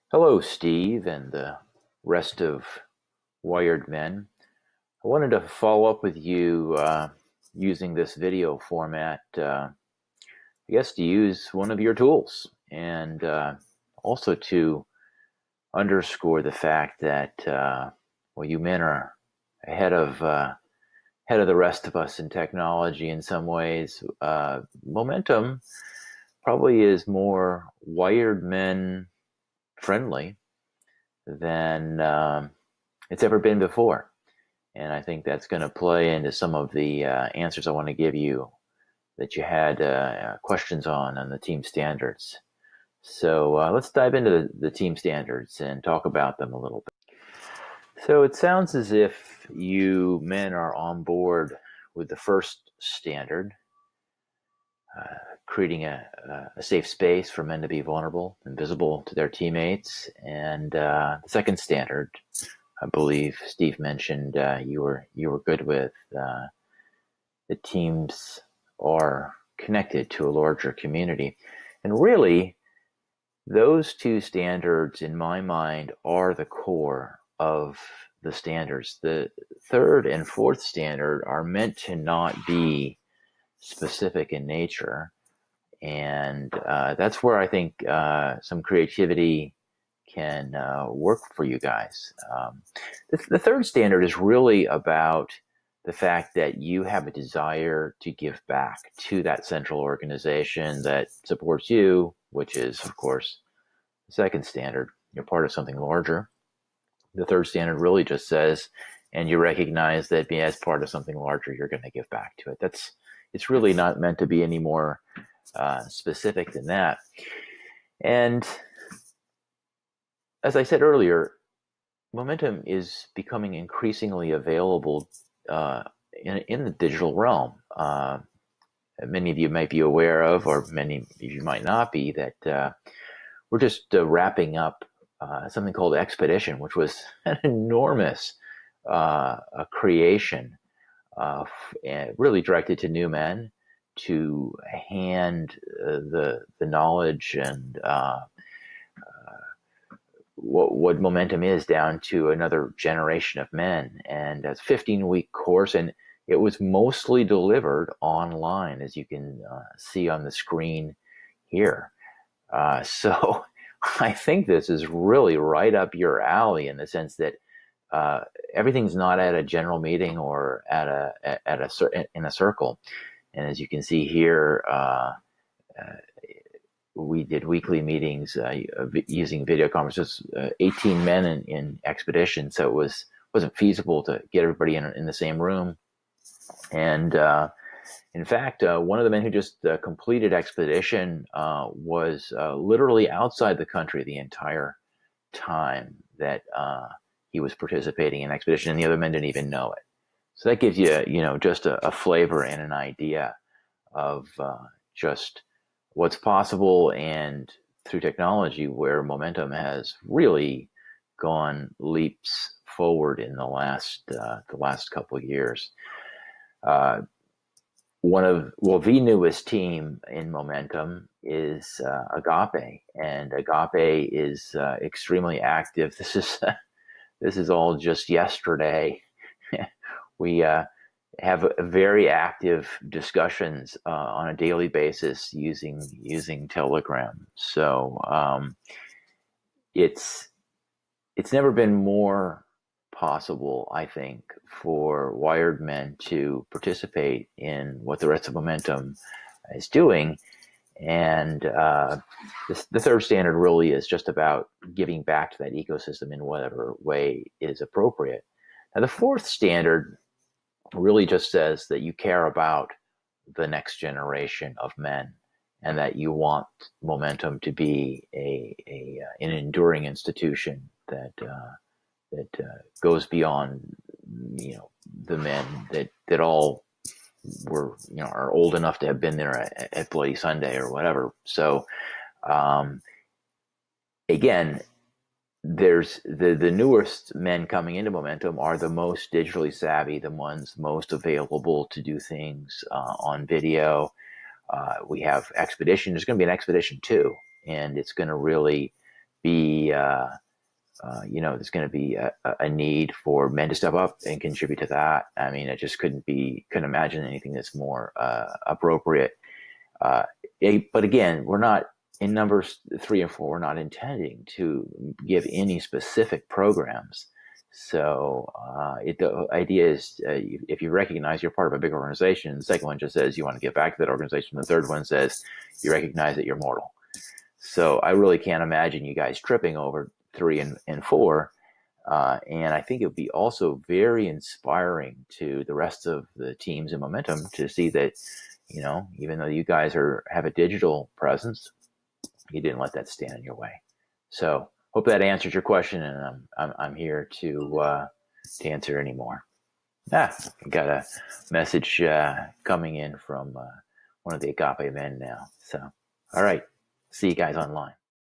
Hello, Steve, and the rest of Wired Men. I wanted to follow up with you using this video format, I guess, to use one of your tools and also to underscore the fact that, you men are ahead of the rest of us in technology in some ways. Momentum probably is more Wired Men friendly than it's ever been before. And I think that's going to play into some of the answers I want to give you that you had questions on the team standards. So let's dive into the team standards and talk about them a little bit. So it sounds as if you men are on board with the first standard, creating a safe space for men to be vulnerable and visible to their teammates. And the second standard, I believe Steve mentioned you were good with. The teams are connected to a larger community, and really, those two standards, in my mind, are the core of the standards. The third and fourth standard are meant to not be specific in nature, and that's where I think some creativity can work for you guys. The third standard is really about the fact that you have a desire to give back to that central organization that supports you, which is, of course, the second standard. You're part of something larger. The third standard really just says, and you recognize that being as part of something larger, you're going to give back to it. It's really not meant to be any more specific than that. And as I said earlier, momentum is becoming increasingly available in the digital realm. Many of you might be aware of, or many of you might not be, that we're just wrapping up something called Expedition, which was an enormous creation, really directed to new men to hand the knowledge and what momentum is down to another generation of men. And it's a 15-week course, and it was mostly delivered online, as you can see on the screen here. So I think this is really right up your alley in the sense that everything's not at a general meeting or in a circle. And as you can see here, we did weekly meetings using video conferences, 18 men in Expedition, so it wasn't feasible to get everybody in the same room. And in fact, one of the men who just completed Expedition was literally outside the country the entire time that he was participating in Expedition, and the other men didn't even know it. So that gives you, just a flavor and an idea of just what's possible, and through technology, where momentum has really gone leaps forward in the last couple of years. The newest team in momentum is Agape, and Agape is extremely active. This is all just yesterday. We have very active discussions on a daily basis using Telegram. So it's never been more possible, I think, for wired men to participate in what the rest of Momentum is doing. And the third standard really is just about giving back to that ecosystem in whatever way is appropriate. Now, the fourth standard really just says that you care about the next generation of men, and that you want Momentum to be an enduring institution that goes beyond the men that all were are old enough to have been there at Bloody Sunday or whatever. So again, there's the newest men coming into Momentum are the most digitally savvy, the ones most available to do things on video. We have Expedition. There's going to be an Expedition 2, and it's going to really be there's going to be a need for men to step up and contribute to that. I mean, I just couldn't imagine anything that's more appropriate. But again, we're not in numbers 3 and 4. We're not intending to give any specific programs. So the idea is if you recognize you're part of a big organization, the second one just says you want to give back to that organization. The third one says you recognize that you're mortal. So I really can't imagine you guys tripping over 3 and 4. And I think it would be also very inspiring to the rest of the teams in Momentum to see that, even though you guys have a digital presence, you didn't let that stand in your way. So hope that answers your question, and I'm here to answer any more. I got a message coming in from one of the Agape men now. So, all right. See you guys online.